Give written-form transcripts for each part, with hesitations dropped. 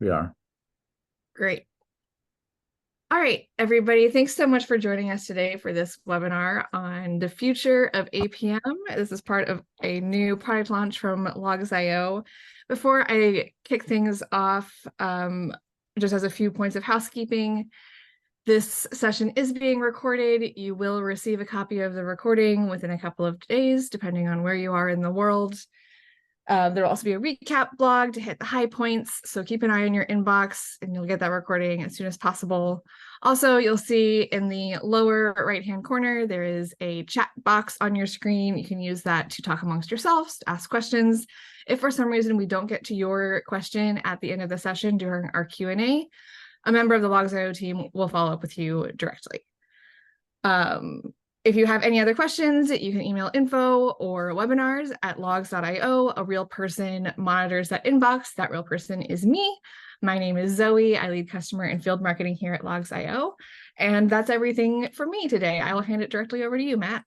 We are. Great. All right, everybody, thanks so much for joining us today for this webinar on the future of APM. This is part of a new product launch from Logz.io. Before I kick things off, just as a few points of housekeeping, this session is being recorded. You will receive a copy of the recording within a couple of days, depending on where you are in the world. There will also be a recap blog to hit the high points, so keep an eye on your inbox and you'll get that recording as soon as possible. Also, you'll see in the lower right-hand corner, there is a chat box on your screen. You can use that to talk amongst yourselves, to ask questions. If for some reason we don't get to your question at the end of the session during our Q&A, a member of the Logz.io team will follow up with you directly. If you have any other questions, you can email info or webinars at Logz.io. A real person monitors that inbox. That real person is me. My name is Zoe. I lead customer and field marketing here at Logz.io. And that's everything for me today. I will hand it directly over to you, Matt.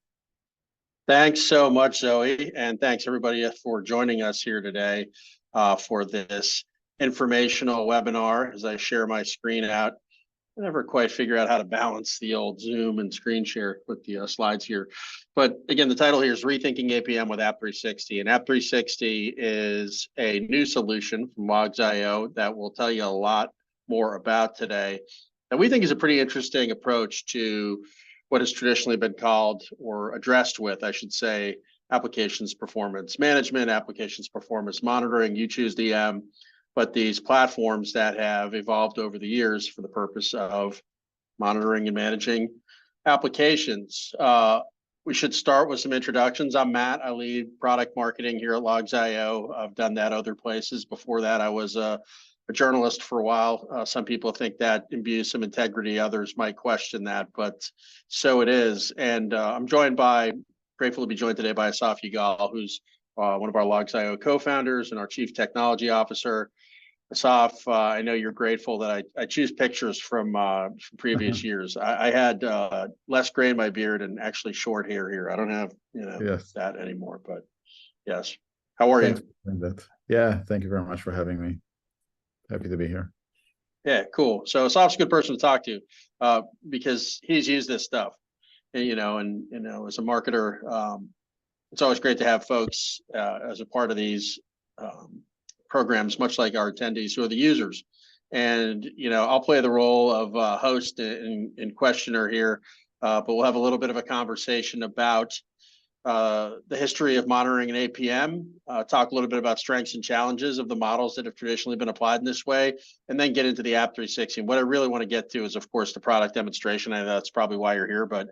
Thanks so much, Zoe. And thanks everybody for joining us here today for this informational webinar. As I share my screen out, I never quite figure out how to balance the old Zoom and screen share with the slides here. But again, the title here is Rethinking APM with App360. And App360 is a new solution from Logz.io that we'll tell you a lot more about today. And we think is a pretty interesting approach to what has traditionally been called, or addressed with, I should say, applications performance management, applications performance monitoring. You choose the but these platforms that have evolved over the years for the purpose of monitoring and managing applications. We should start with some introductions. I'm Matt. I lead product marketing here at Logz.io. I've done that other places. Before that, I was a journalist for a while. Some people think that imbues some integrity. Others might question that, but so it is. And I'm grateful to be joined today by Asaf Yigal, who's one of our Logz.io co-founders and our chief technology officer. Asaf, I know you're grateful that I choose pictures from previous years. I had less gray in my beard and actually short hair here. I don't have Yes. that anymore, but yes. How are Thanks you? for doing that. Yeah, thank you very much for having me. Happy to be here. Yeah, cool. So Asaf's a good person to talk to because he's used this stuff, and as a marketer, it's always great to have folks as a part of these programs, much like our attendees who are the users. And, I'll play the role of host and questioner here, but we'll have a little bit of a conversation about the history of monitoring an APM, talk a little bit about strengths and challenges of the models that have traditionally been applied in this way, and then get into the App360. And what I really want to get to is, of course, the product demonstration. I know that's probably why you're here, but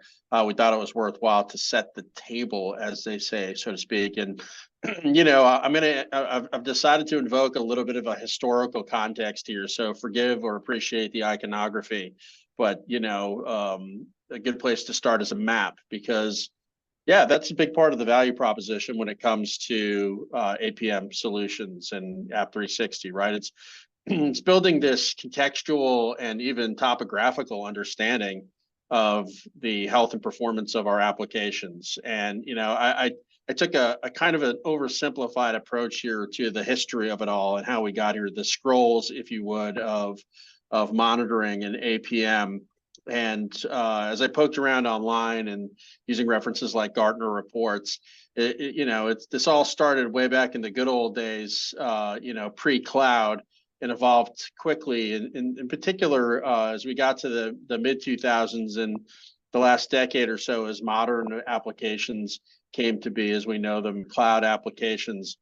we thought it was worthwhile to set the table, as they say, so to speak. And I've decided to invoke a little bit of a historical context here, so forgive or appreciate the iconography, but a good place to start is a map, because yeah, that's a big part of the value proposition when it comes to APM solutions and App360, right? It's building this contextual and even topographical understanding of the health and performance of our applications. And I took a kind of an oversimplified approach here to the history of it all and how we got here, the scrolls, if you would, of monitoring an APM. And as I poked around online and using references like Gartner reports, this all started way back in the good old days, pre-cloud, and evolved quickly. In particular, as we got to the mid 2000s and the last decade or so, as modern applications came to be as we know them, cloud applications,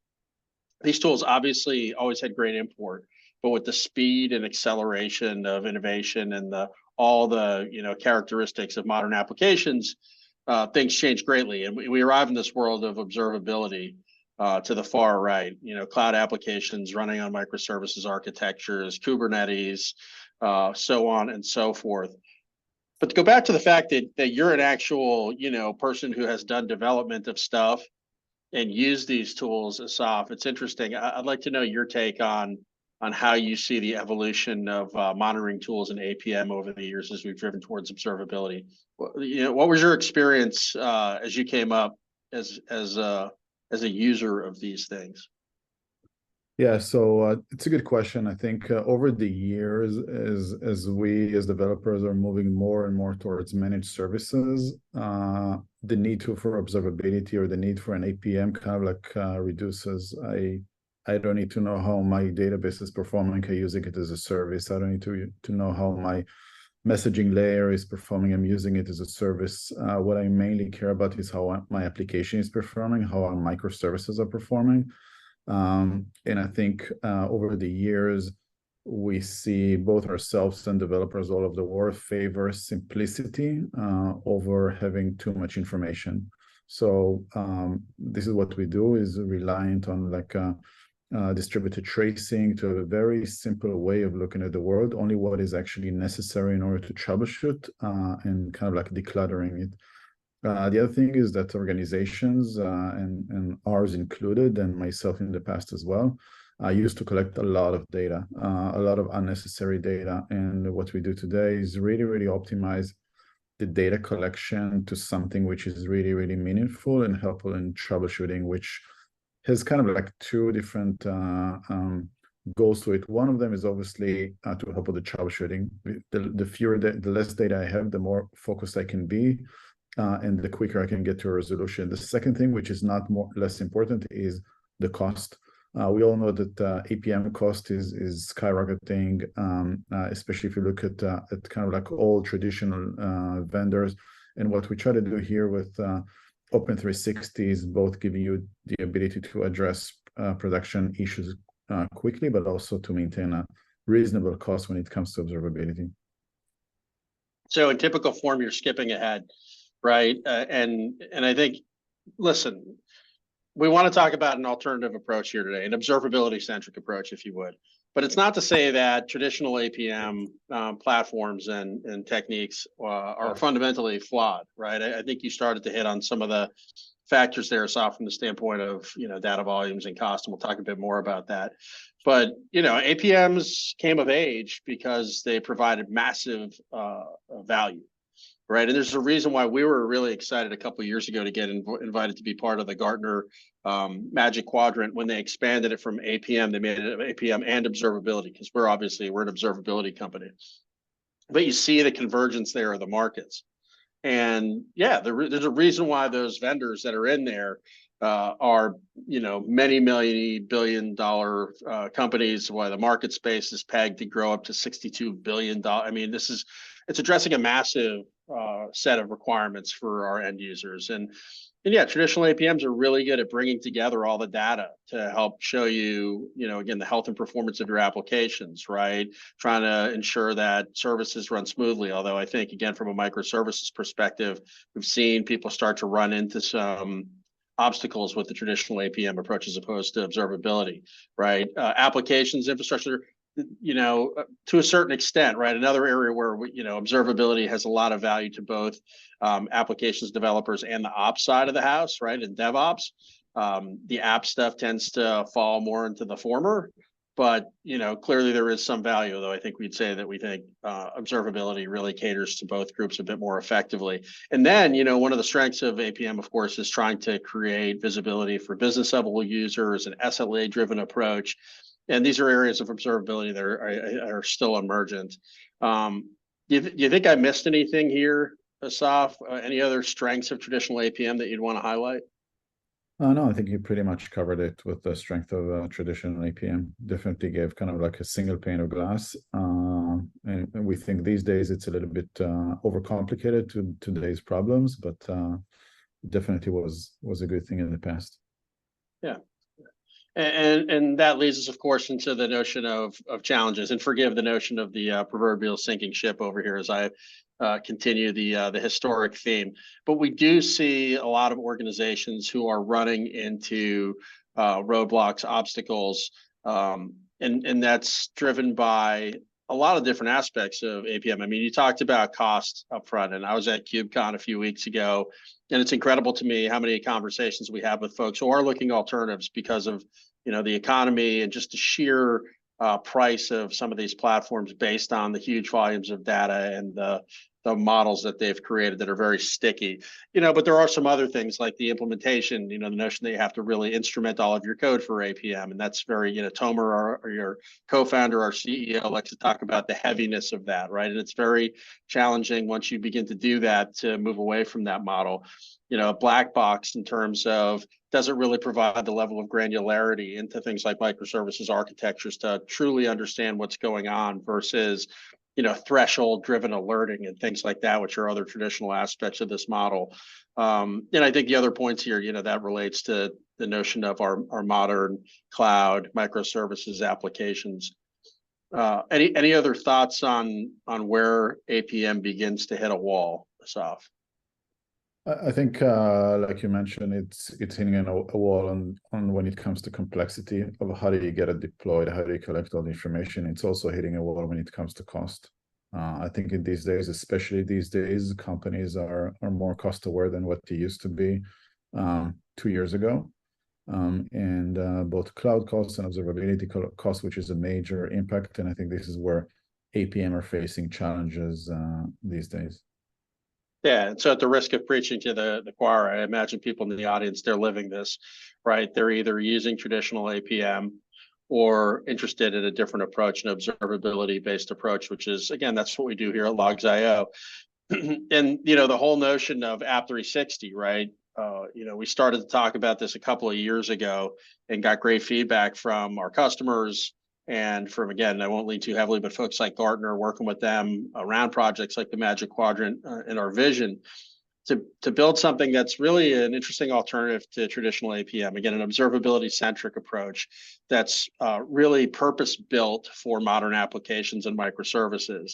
these tools obviously always had great import, but with the speed and acceleration of innovation and all the characteristics of modern applications, things change greatly. And we arrive in this world of observability to the far right, cloud applications running on microservices architectures, Kubernetes, so on and so forth. But to go back to the fact that you're an actual, person who has done development of stuff and used these tools, Asaf, it's interesting. I'd like to know your take on how you see the evolution of monitoring tools and APM over the years as we've driven towards observability. What was your experience as you came up as a user of these things? Yeah, so it's a good question. I think over the years, as we as developers are moving more and more towards managed services, the need for observability or the need for an APM kind of like reduces. I don't need to know how my database is performing. I'm using it as a service. I don't need to know how my messaging layer is performing. I'm using it as a service. What I mainly care about is how my application is performing, how our microservices are performing. And I think over the years, we see both ourselves and developers all over the world favor simplicity over having too much information. So this is what we do, is reliant on like distributed tracing to have a very simple way of looking at the world, only what is actually necessary in order to troubleshoot and kind of like decluttering it. The other thing is that organizations, and ours included, and myself in the past as well, I used to collect a lot of data, a lot of unnecessary data. And what we do today is really, really optimize the data collection to something which is really, really meaningful and helpful in troubleshooting, which has kind of like two different goals to it. One of them is obviously to help with the troubleshooting. The less data I have, the more focused I can be, and the quicker I can get to a resolution. The second thing, which is not less important, is the cost. We all know that APM cost is skyrocketing, especially if you look at kind of like all traditional vendors. And what we try to do here with Open360 is both giving you the ability to address production issues quickly, but also to maintain a reasonable cost when it comes to observability. So in typical form, you're skipping ahead, right? And I think, listen, we want to talk about an alternative approach here today, an observability-centric approach, if you would. But it's not to say that traditional APM platforms and techniques are fundamentally flawed, right? I think you started to hit on some of the factors there, Asaf, from the standpoint of data volumes and cost, and we'll talk a bit more about that. But APMs came of age because they provided massive value. Right. And there's a reason why we were really excited a couple of years ago to get invited to be part of the Gartner Magic Quadrant when they expanded it from APM. They made it APM and observability, because we're an observability company. But you see the convergence there of the markets. And yeah, there's a reason why those vendors that are in there are many billion-dollar companies, why the market space is pegged to grow up to $62 billion. I mean, it's addressing a massive set of requirements for our end users. And yeah, traditional APMs are really good at bringing together all the data to help show you, again, the health and performance of your applications, right? Trying to ensure that services run smoothly. Although I think, again, from a microservices perspective, we've seen people start to run into some obstacles with the traditional APM approach as opposed to observability, right? Applications, infrastructure, to a certain extent, right? Another area where observability has a lot of value to both applications developers and the ops side of the house, right? And DevOps, the app stuff tends to fall more into the former, but clearly there is some value. Though I think we'd say that we think observability really caters to both groups a bit more effectively. And then one of the strengths of APM, of course, is trying to create visibility for business level users, an SLA-driven approach. And these are areas of observability that are still emergent. Do you think I missed anything here, Asaf? Any other strengths of traditional APM that you'd want to highlight? No, I think you pretty much covered it with the strength of traditional APM. Definitely gave kind of like a single pane of glass. And we think these days it's a little bit overcomplicated to today's problems, but definitely was a good thing in the past. Yeah. And that leads us, of course, into the notion of challenges. And forgive the notion of the proverbial sinking ship over here as I continue the historic theme. But we do see a lot of organizations who are running into roadblocks, obstacles, and that's driven by a lot of different aspects of APM. I mean, you talked about cost upfront, and I was at KubeCon a few weeks ago, and it's incredible to me how many conversations we have with folks who are looking alternatives because of the economy and just the sheer price of some of these platforms based on the huge volumes of data and the the models that they've created that are very sticky. But there are some other things like the implementation, the notion that you have to really instrument all of your code for APM. And that's very, Tomer, or your co-founder, our CEO, likes to talk about the heaviness of that, right? And it's very challenging once you begin to do that to move away from that model. A black box in terms of doesn't really provide the level of granularity into things like microservices architectures to truly understand what's going on versus threshold driven alerting and things like that, which are other traditional aspects of this model. And I think the other points here, that relates to the notion of our modern cloud microservices applications. Any other thoughts on where APM begins to hit a wall, Asaf? I think, like you mentioned, it's hitting a wall on when it comes to complexity of how do you get it deployed, how do you collect all the information. It's also hitting a wall when it comes to cost. I think in these days, especially these days, companies are more cost aware than what they used to be 2 years ago. And both cloud costs and observability costs, which is a major impact. And I think this is where APM are facing challenges these days. Yeah, and so at the risk of preaching to the choir, I imagine people in the audience, they're living this, right? They're either using traditional APM or interested in a different approach, an observability-based approach, which is, again, that's what we do here at Logz.io. And, the whole notion of App 360, right? We started to talk about this a couple of years ago and got great feedback from our customers and from, again, I won't lean too heavily, but folks like Gartner, working with them around projects like the Magic Quadrant and our vision to build something that's really an interesting alternative to traditional APM. Again, an observability-centric approach that's really purpose-built for modern applications and microservices.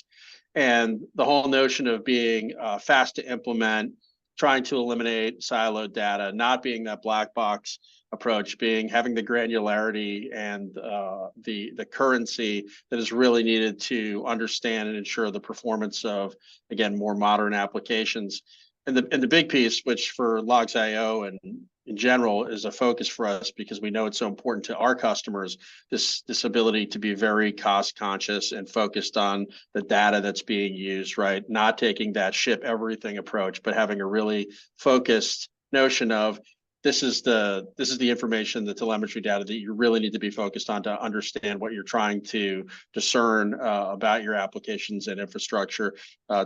And the whole notion of being fast to implement, trying to eliminate siloed data, not being that black box approach, having the granularity and the currency that is really needed to understand and ensure the performance of, again, more modern applications. And the big piece, which for Logz.io and in general is a focus for us because we know it's so important to our customers, this ability to be very cost conscious and focused on the data that's being used, right? Not taking that ship everything approach, but having a really focused notion of this is the information, the telemetry data that you really need to be focused on to understand what you're trying to discern about your applications and infrastructure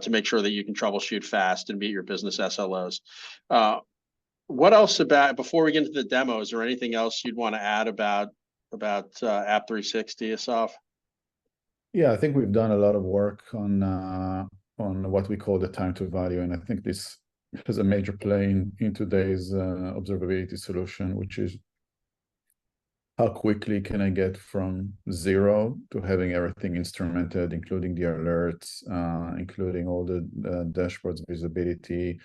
to make sure that you can troubleshoot fast and meet your business SLOs. What else before we get into the demo, is there anything else you'd want to add about App 360, Asaf? Yeah, I think we've done a lot of work on what we call the time to value, and I think this has a major play in today's observability solution, which is how quickly can I get from zero to having everything instrumented, including the alerts, including all the dashboards, visibility,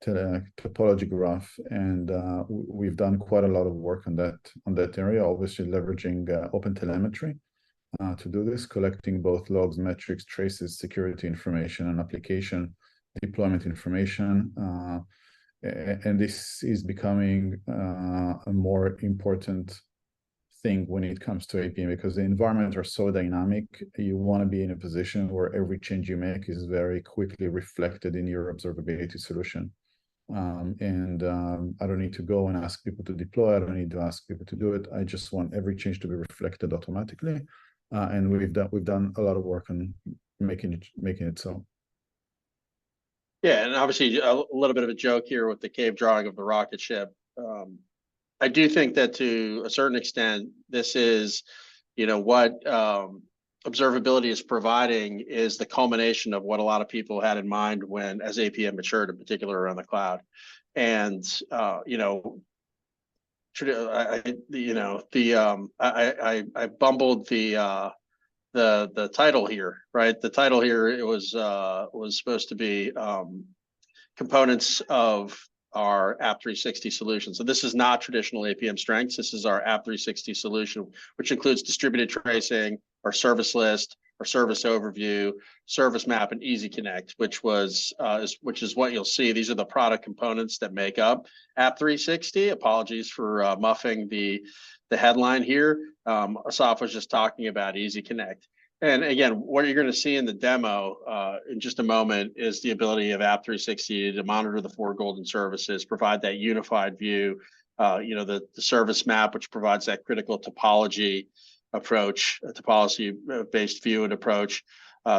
topology graph, and we've done quite a lot of work on that area, obviously leveraging OpenTelemetry to do this, collecting both logs, metrics, traces, security information, and application deployment information. And this is becoming a more important thing when it comes to APM because the environments are so dynamic. You want to be in a position where every change you make is very quickly reflected in your observability solution. I don't need to go and ask people to deploy. I don't need to ask people to do it. I just want every change to be reflected automatically. And we've done a lot of work on making it so. Yeah, and obviously a little bit of a joke here with the cave drawing of the rocket ship. I do think that to a certain extent, this is, what observability is providing is the culmination of what a lot of people had in mind as APM matured, in particular around the cloud. And I bumbled the title here, right? The title here, it was supposed to be components of our App 360 solution. So this is not traditional APM strengths. This is our App 360 solution, which includes distributed tracing, our service list, our service overview, service map, and Easy Connect, which is what you'll see. These are the product components that make up App 360. Apologies for muffing the headline here. Asaf was just talking about Easy Connect. And again, what you're going to see in the demo in just a moment is the ability of App 360 to monitor the 4 golden services, provide that unified view, the service map, which provides that critical topology approach, a topology-based view and approach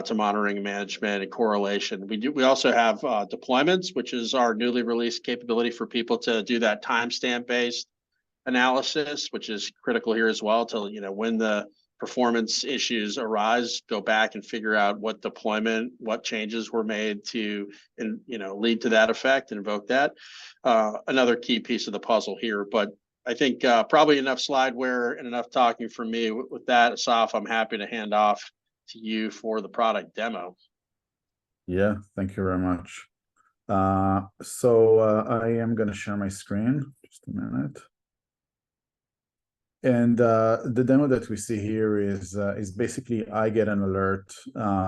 to monitoring management and correlation. We also have deployments, which is our newly released capability for people to do that timestamp-based analysis, which is critical here as well to, when the performance issues arise, go back and figure out what deployment, what changes were made to, lead to that effect and invoke that. Another key piece of the puzzle here, but I think probably enough slideware and enough talking from me. With that, Asaf, I'm happy to hand off to you for the product demo. Yeah, thank you very much. I am going to share my screen. Just a minute. And the demo that we see here is basically I get an alert.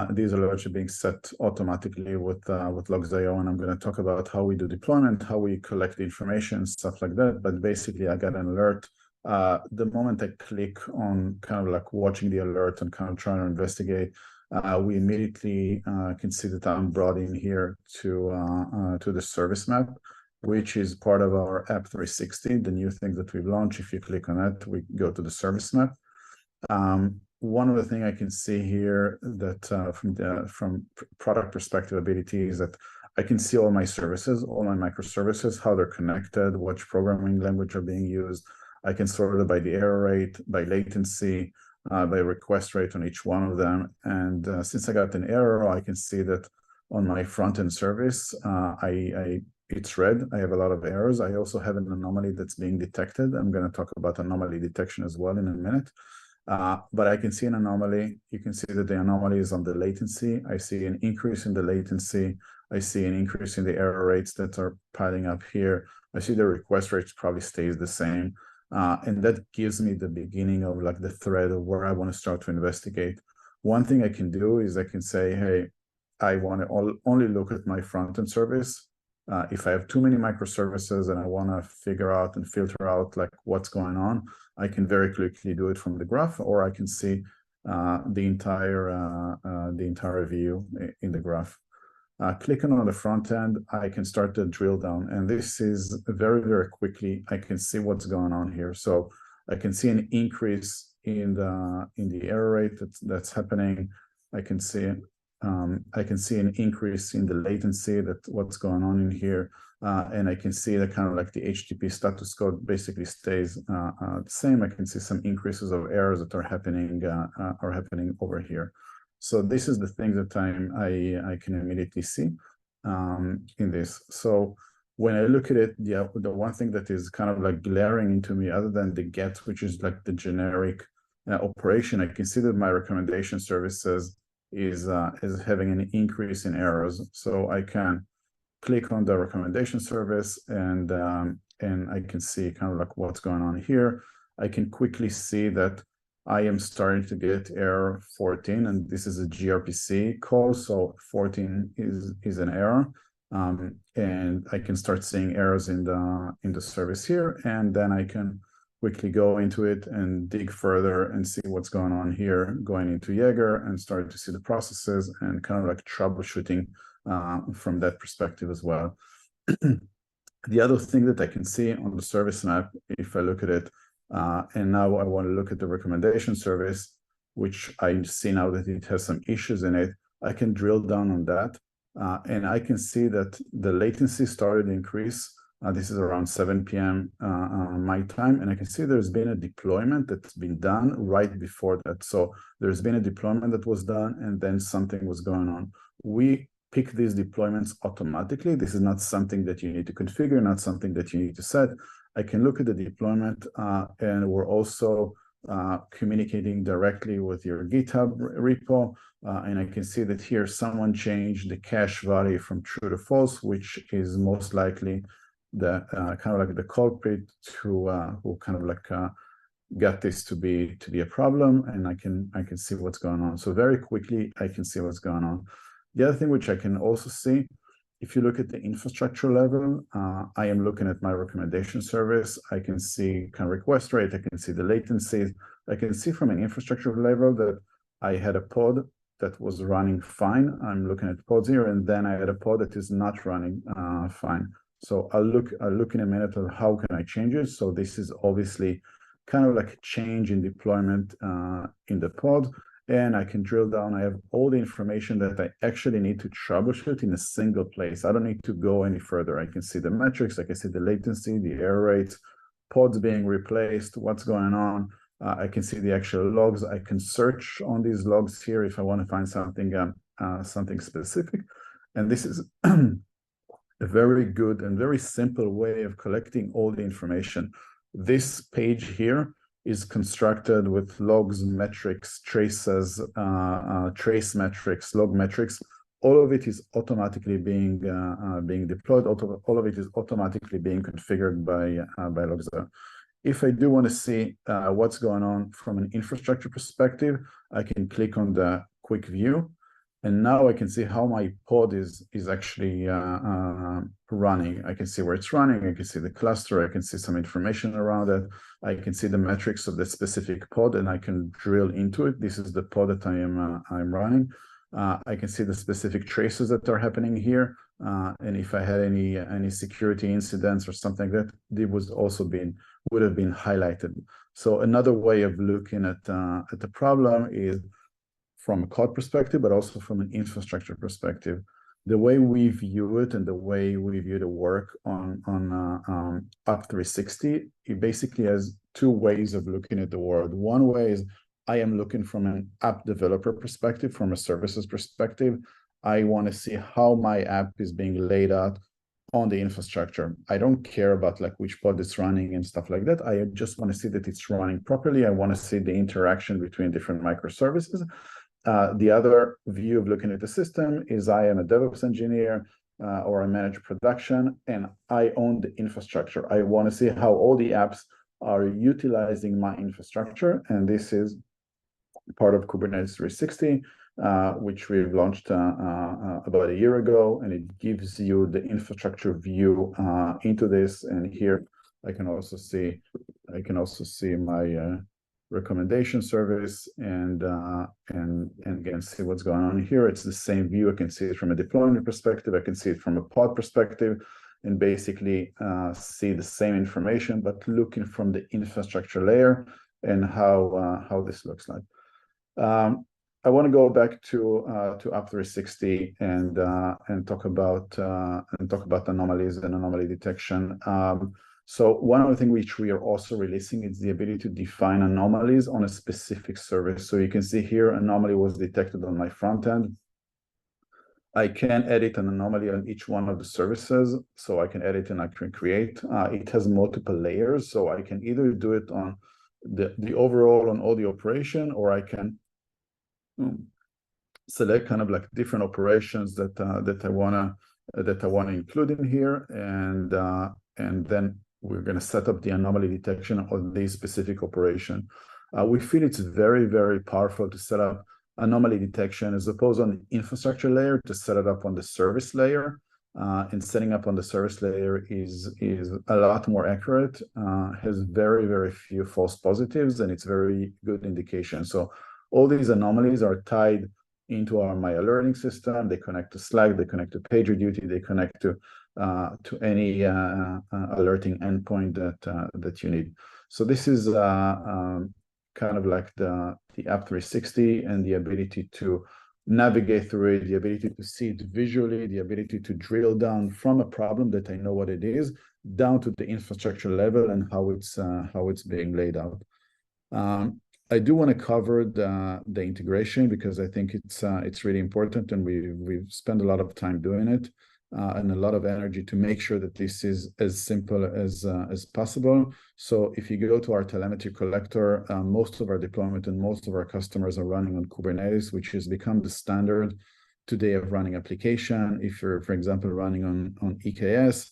These alerts are being set automatically with Logz.io, and I'm going to talk about how we do deployment, how we collect the information, stuff like that. But basically, I got an alert. The moment I click on kind of like watching the alert and kind of trying to investigate, we immediately can see that I'm brought in here to the service map, which is part of our App 360, the new thing that we've launched. If you click on it, we go to the service map. One of the things I can see here that from product perspective ability is that I can see all my services, all my microservices, how they're connected, which programming language are being used. I can sort it by the error rate, by latency, by request rate on each one of them. And since I got an error, I can see that on my front-end service, it's red. I have a lot of errors. I also have an anomaly that's being detected. I'm going to talk about anomaly detection as well in a minute. But I can see an anomaly. You can see that the anomaly is on the latency. I see an increase in the latency. I see an increase in the error rates that are piling up here. I see the request rates probably stays the same. And that gives me the beginning of like the thread of where I want to start to investigate. One thing I can do is I can say, hey, I want to only look at my front-end service. If I have too many microservices and I want to figure out and filter out like what's going on, I can very quickly do it from the graph, or I can see the entire view in the graph. Clicking on the front end, I can start to drill down, and this is very, very quickly. I can see what's going on here. So I can see an increase in the error rate that's happening. I can see an increase in the latency, that what's going on in here. And I can see that kind of like the HTTP status code basically stays the same. I can see some increases of errors that are happening over here. So this is the thing that I can immediately see in this. So when I look at it, the one thing that is kind of like glaring into me, other than the get, which is like the generic operation, I can see that my recommendation services is having an increase in errors. So I can click on the recommendation service and I can see kind of like what's going on here. I can quickly see that I am starting to get error 14, and this is a gRPC call, so 14 is an error, and I can start seeing errors in the service here, and then I can quickly go into it and dig further and see what's going on here, going into Jaeger and start to see the processes and kind of like troubleshooting from that perspective as well. The other thing that I can see on the service map, if I look at it, and now I want to look at the recommendation service, which I see now that it has some issues in it, I can drill down on that, and I can see that the latency started to increase. This is around 7 p.m. My time, and I can see there's been a deployment that's been done right before that. So there's been a deployment that was done, and then something was going on. We pick these deployments automatically. This is not something that you need to configure, not something that you need to set. I can look at the deployment, and we're also communicating directly with your GitHub repo, and I can see that here someone changed the cache value from true to false, which is most likely the kind of like the culprit who kind of like got this to be a problem, and I can see what's going on. So very quickly I can see what's going on. The other thing which I can also see, if you look at the infrastructure level, I am looking at my recommendation service. I can see kind of request rate. I can see the latencies. I can see from an infrastructure level that I had a pod that was running fine. I'm looking at pods here, and then I had a pod that is not running fine. So I'll look in a minute at how can I change it. So this is obviously kind of like a change in deployment in the pod, and I can drill down. I have all the information that I actually need to troubleshoot in a single place. I don't need to go any further. I can see the metrics, I can see the latency, the error rates, pods being replaced, what's going on. I can see the actual logs. I can search on these logs here if I want to find something something specific. And this is a very good and very simple way of collecting all the information. This page here is constructed with logs, metrics, traces, trace metrics, log metrics. All of it is automatically being deployed. All of it is automatically being configured by Logz.io. If I do want to see what's going on from an infrastructure perspective, I can click on the quick view, and now I can see how my pod is actually running. I can see where it's running. I can see the cluster. I can see some information around it. I can see the metrics of the specific pod, and I can drill into it. This is the pod that I'm running. I can see the specific traces that are happening here, and if I had any security incidents or something like that, it would have been highlighted. So another way of looking at the problem is from a code perspective, but also from an infrastructure perspective. The way we view it and the way we view the work on App 360, it basically has two ways of looking at the world. One way is I am looking from an app developer perspective, from a services perspective. I want to see how my app is being laid out on the infrastructure. I don't care about like which pod it's running and stuff like that. I just want to see that it's running properly. I want to see the interaction between different microservices. The other view of looking at the system is I am a DevOps engineer or I manage production and I own the infrastructure. I want to see how all the apps are utilizing my infrastructure. And this is part of Kubernetes 360, which we've launched about a year ago, and it gives you the infrastructure view into this. And here I can also see my recommendation service and again see what's going on here. It's the same view. I can see it from a deployment perspective. I can see it from a pod perspective, and basically see the same information, but looking from the infrastructure layer and how this looks like. I want to go back to App 360 and talk about anomalies and anomaly detection. So one other thing which we are also releasing is the ability to define anomalies on a specific service. So you can see here, anomaly was detected on my front end. I can edit an anomaly on each one of the services. So I can edit and I can create. It has multiple layers. So I can either do it on the overall on all the operation, or I can select kind of like different operations that I wanna include in here, and then we're gonna set up the anomaly detection of this specific operation. We feel it's very, very powerful to set up anomaly detection as opposed on the infrastructure layer to set it up on the service layer. And setting up on the service layer is a lot more accurate, has very, very few false positives, and it's very good indication. So all these anomalies are tied into my alerting system. They connect to Slack, they connect to PagerDuty, they connect to any alerting endpoint that you need. So this is kind of like the App 360 and the ability to navigate through it, the ability to see it visually, the ability to drill down from a problem that I know what it is, down to the infrastructure level and how it's being laid out. I do want to cover the integration because I think it's really important, and we've spent a lot of time doing it and a lot of energy to make sure that this is as simple as possible. So if you go to our telemetry collector, most of our deployment and most of our customers are running on Kubernetes, which has become the standard today of running application. If you're, for example, running on EKS,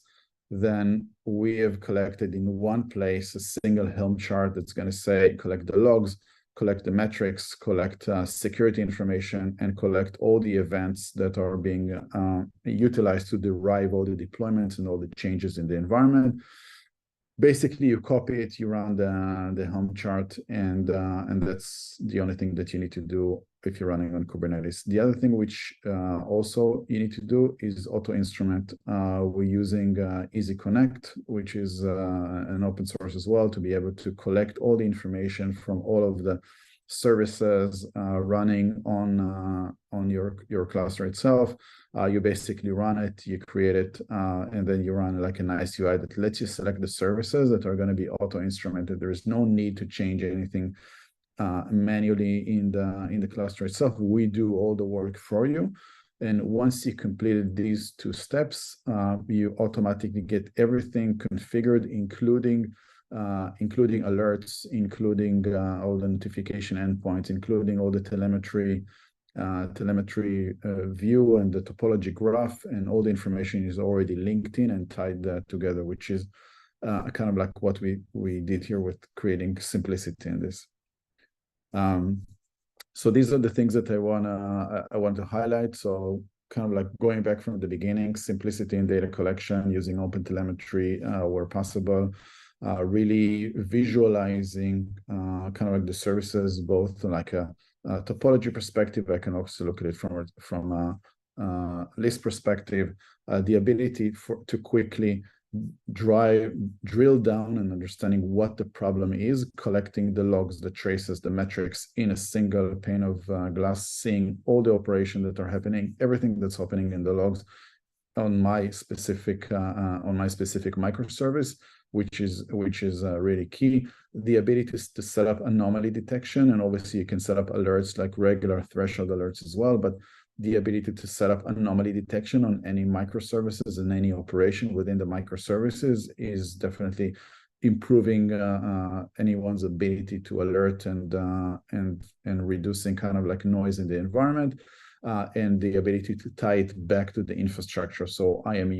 then we have collected in one place a single Helm chart that's going to say collect the logs, collect the metrics, collect security information, and collect all the events that are being utilized to derive all the deployments and all the changes in the environment. basically you copy it, you run the Helm chart, and that's the only thing that you need to do if you're running on Kubernetes. The other thing which also you need to do is auto instrument. We're using Easy Connect, which is an open source as well, to be able to collect all the information from all of the services running on your cluster itself. You basically run it, you create it, and then you run like a nice UI that lets you select the services that are going to be auto-instrumented. There is no need to change anything manually in the cluster itself. We do all the work for you. And once you completed these two steps, you automatically get everything configured, including alerts, including all the notification endpoints, including all the telemetry view and the topology graph, and all the information is already linked in and tied together, which is kind of like what we did here with creating simplicity in this. So these are the things that I want to highlight. So kind of like going back from the beginning, simplicity in data collection using OpenTelemetry where possible. Really visualizing kind of like the services, both like a topology perspective. I can also look at it from a list perspective. The ability to quickly drill down and understanding what the problem is, collecting the logs, the traces, the metrics in a single pane of glass, seeing all the operations that are happening, everything that's happening in the logs on my specific microservice, which is really key. The ability to set up anomaly detection, and obviously you can set up alerts like regular threshold alerts as well, but the ability to set up anomaly detection on any microservices and any operation within the microservices is definitely improving anyone's ability to alert and reducing kind of like noise in the environment, and the ability to tie it back to the infrastructure. So I'm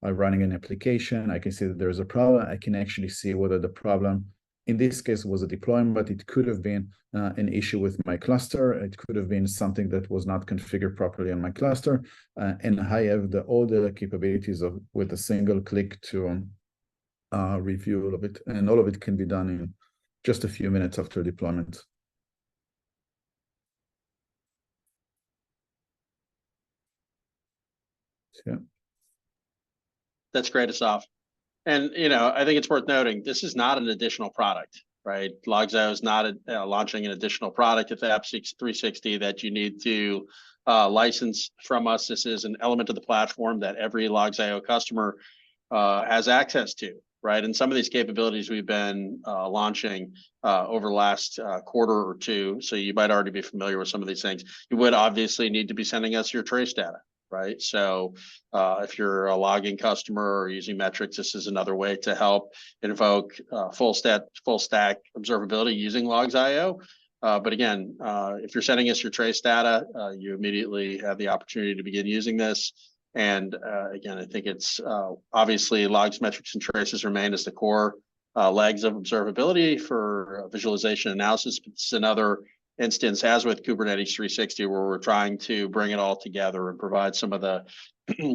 running an application, I can see that there's a problem, I can actually see whether the problem in this case was a deployment, but it could have been an issue with my cluster. It could have been something that was not configured properly on my cluster. And I have all the capabilities with a single click to review all of it. And all of it can be done in just a few minutes after deployment. Yeah. That's great, Asaf. And, I think it's worth noting, this is not an additional product, right? Logz.io is not launching an additional product at the App 360 that you need to license from us. This is an element of the platform that every Logz.io customer has access to, right? And some of these capabilities we've been launching over the last quarter or two, so you might already be familiar with some of these things. You would obviously need to be sending us your trace data, right? So if you're a logging customer or using metrics, this is another way to help invoke full stack observability using Logz.io. But again, if you're sending us your trace data, you immediately have the opportunity to begin using this. And again, I think it's obviously logs, metrics, and traces remain as the core legs of observability for visualization analysis. But it's another instance, as with Kubernetes 360, where we're trying to bring it all together and provide some of the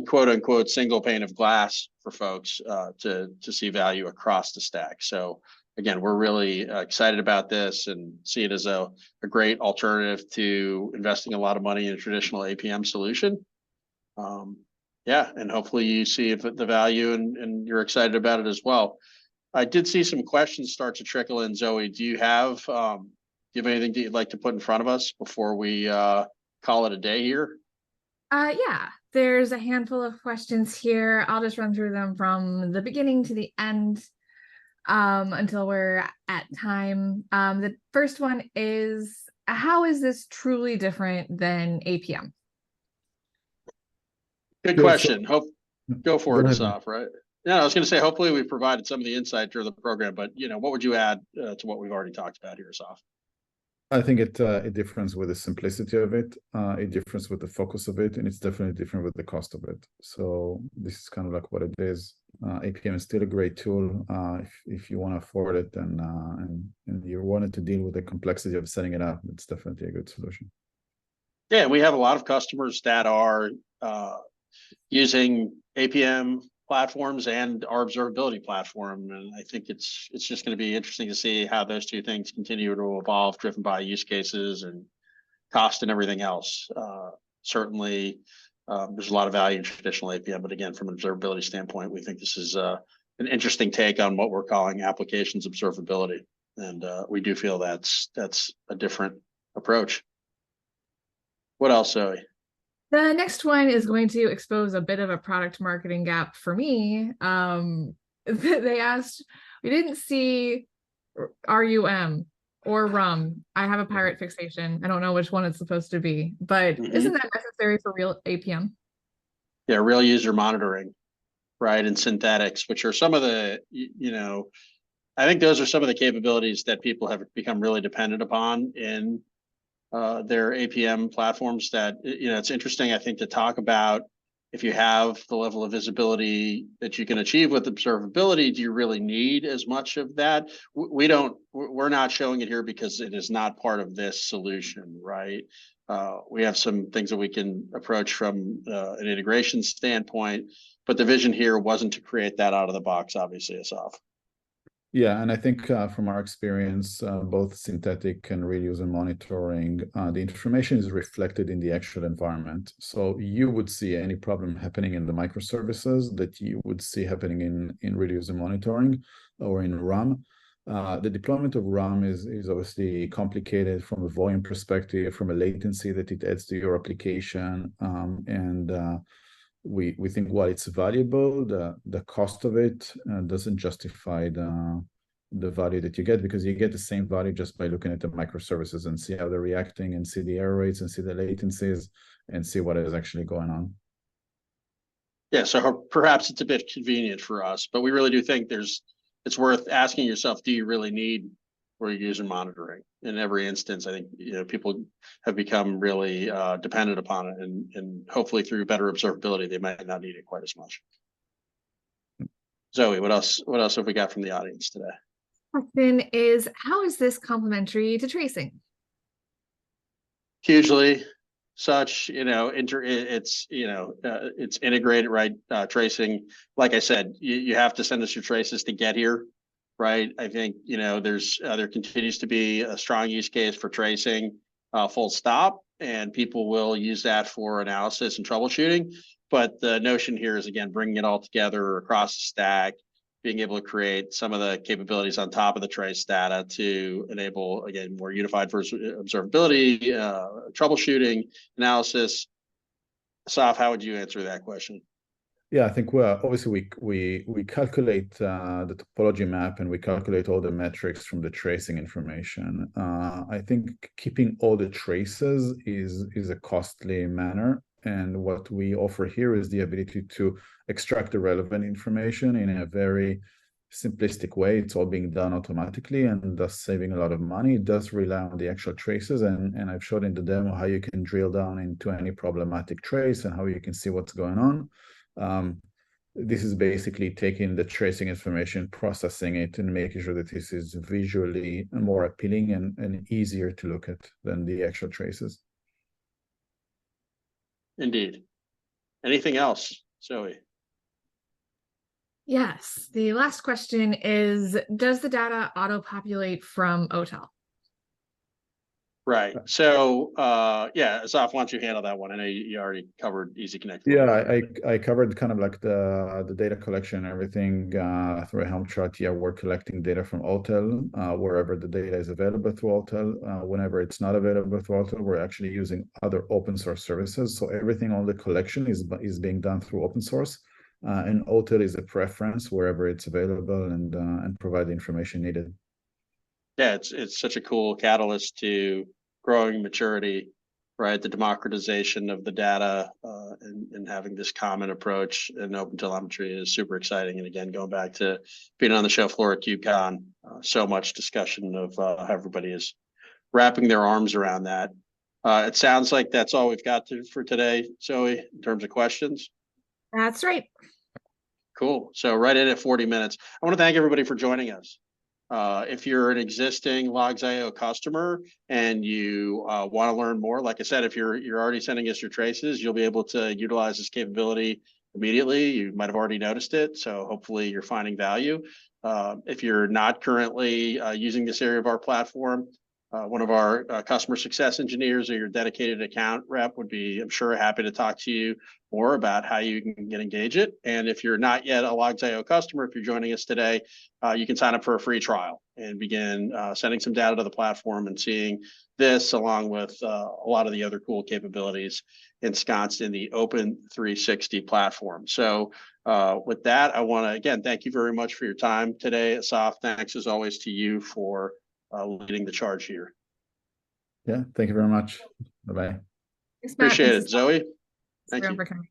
quote unquote single pane of glass for folks to see value across the stack. So again, we're really excited about this and see it as a great alternative to investing a lot of money in a traditional APM solution. Yeah, and hopefully you see the value and you're excited about it as well. I did see some questions start to trickle in. Zoe, do you have anything that you'd like to put in front of us before we call it a day here? Yeah, there's a handful of questions here. I'll just run through them from the beginning to the end until we're at time. The first one is, how is this truly different than APM? Good question. Go for it, Asaf, right? Yeah, I was going to say, hopefully we provided some of the insight during the program, but what would you add to what we've already talked about here, Asaf? I think it differs with the simplicity of it, it differs with the focus of it, and it's definitely different with the cost of it. So this is kind of like what it is. APM is still a great tool if you want to afford it and you wanted to deal with the complexity of setting it up. It's definitely a good solution. Yeah, we have a lot of customers that are using APM platforms and our observability platform. And I think it's just going to be interesting to see how those two things continue to evolve, driven by use cases and cost and everything else. Certainly, there's a lot of value in traditional APM, but again, from an observability standpoint, we think this is an interesting take on what we're calling applications observability, and we do feel that's a different approach. What else, Zoe? The next one is going to expose a bit of a product marketing gap for me. They asked, we didn't see RUM or RUM. I have a pirate fixation. I don't know which one it's supposed to be, but isn't that necessary for real APM? Yeah, real user monitoring, right? And synthetics, which are some of the, I think those are some of the capabilities that people have become really dependent upon in their APM platforms. That, it's interesting, I think, to talk about if you have the level of visibility that you can achieve with observability, do you really need as much of that? We're not showing it here because it is not part of this solution, right? We have some things that we can approach from an integration standpoint, but the vision here wasn't to create that out of the box, obviously, Asaf. Yeah, and I think from our experience, both synthetic and real user monitoring, the information is reflected in the actual environment. So you would see any problem happening in the microservices that you would see happening in real user monitoring or in RUM. The deployment of RUM is obviously complicated from a volume perspective, from a latency that it adds to your application, and we think while it's valuable, the cost of it doesn't justify the value that you get, because you get the same value just by looking at the microservices and see how they're reacting and see the error rates and see the latencies and see what is actually going on. Yeah, so perhaps it's a bit convenient for us, but we really do think it's worth asking yourself, do you really need real user monitoring? In every instance, I think people have become really dependent upon it, and hopefully through better observability, they might not need it quite as much. Zoe, what else have we got from the audience today? Question is, how is this complementary to tracing? Hugely. Such, it's integrated, right? Tracing, like I said, you have to send us your traces to get here, right? I think there continues to be a strong use case for tracing, full stop, and people will use that for analysis and troubleshooting. But the notion here is, again, bringing it all together across the stack, being able to create some of the capabilities on top of the trace data to enable, again, more unified observability, troubleshooting, analysis. Asaf, how would you answer that question? Yeah, I think obviously we calculate the topology map and we calculate all the metrics from the tracing information. I think keeping all the traces is a costly manner. And what we offer here is the ability to extract the relevant information in a very simplistic way. It's all being done automatically and thus saving a lot of money. It does rely on the actual traces. And I've showed in the demo how you can drill down into any problematic trace and how you can see what's going on. This is basically taking the tracing information, processing it, and making sure that this is visually more appealing and easier to look at than the actual traces. Indeed. Anything else, Zoe? Yes. The last question is, does the data auto-populate from OTel? Right. So, yeah, Asaf, why don't you handle that one? I know you already covered Easy Connect. Yeah, I covered kind of like the data collection and everything through a Helm chart. Yeah, we're collecting data from OTel wherever the data is available through OTel. Whenever it's not available through OTel, we're actually using other open source services. So everything on the collection is being done through open source. And OTel is a preference wherever it's available and provide the information needed. Yeah, it's such a cool catalyst to growing maturity, right? The democratization of the data and having this common approach in OpenTelemetry is super exciting. And again, going back to being on the show floor at KubeCon, so much discussion of how everybody is wrapping their arms around that. It sounds like that's all we've got for today, Zoe, in terms of questions. That's right. Cool. So right in at 40 minutes. I want to thank everybody for joining us. If you're an existing Logz.io customer and you want to learn more, like I said, if you're already sending us your traces, you'll be able to utilize this capability immediately. You might have already noticed it, so hopefully you're finding value. If you're not currently using this area of our platform, one of our customer success engineers or your dedicated account rep would be, I'm sure, happy to talk to you more about how you can engage it. And if you're not yet a Logz.io customer, if you're joining us today, you can sign up for a free trial and begin sending some data to the platform and seeing this along with a lot of the other cool capabilities ensconced in the Open 360 platform. So with that, I want to, again, thank you very much for your time today, Asaf. Thanks as always to you for leading the charge here. Yeah, thank you very much. Bye-bye. Thanks, Matt. Appreciate Thanks, it, Zoe. Thanks Thank everyone you. for coming.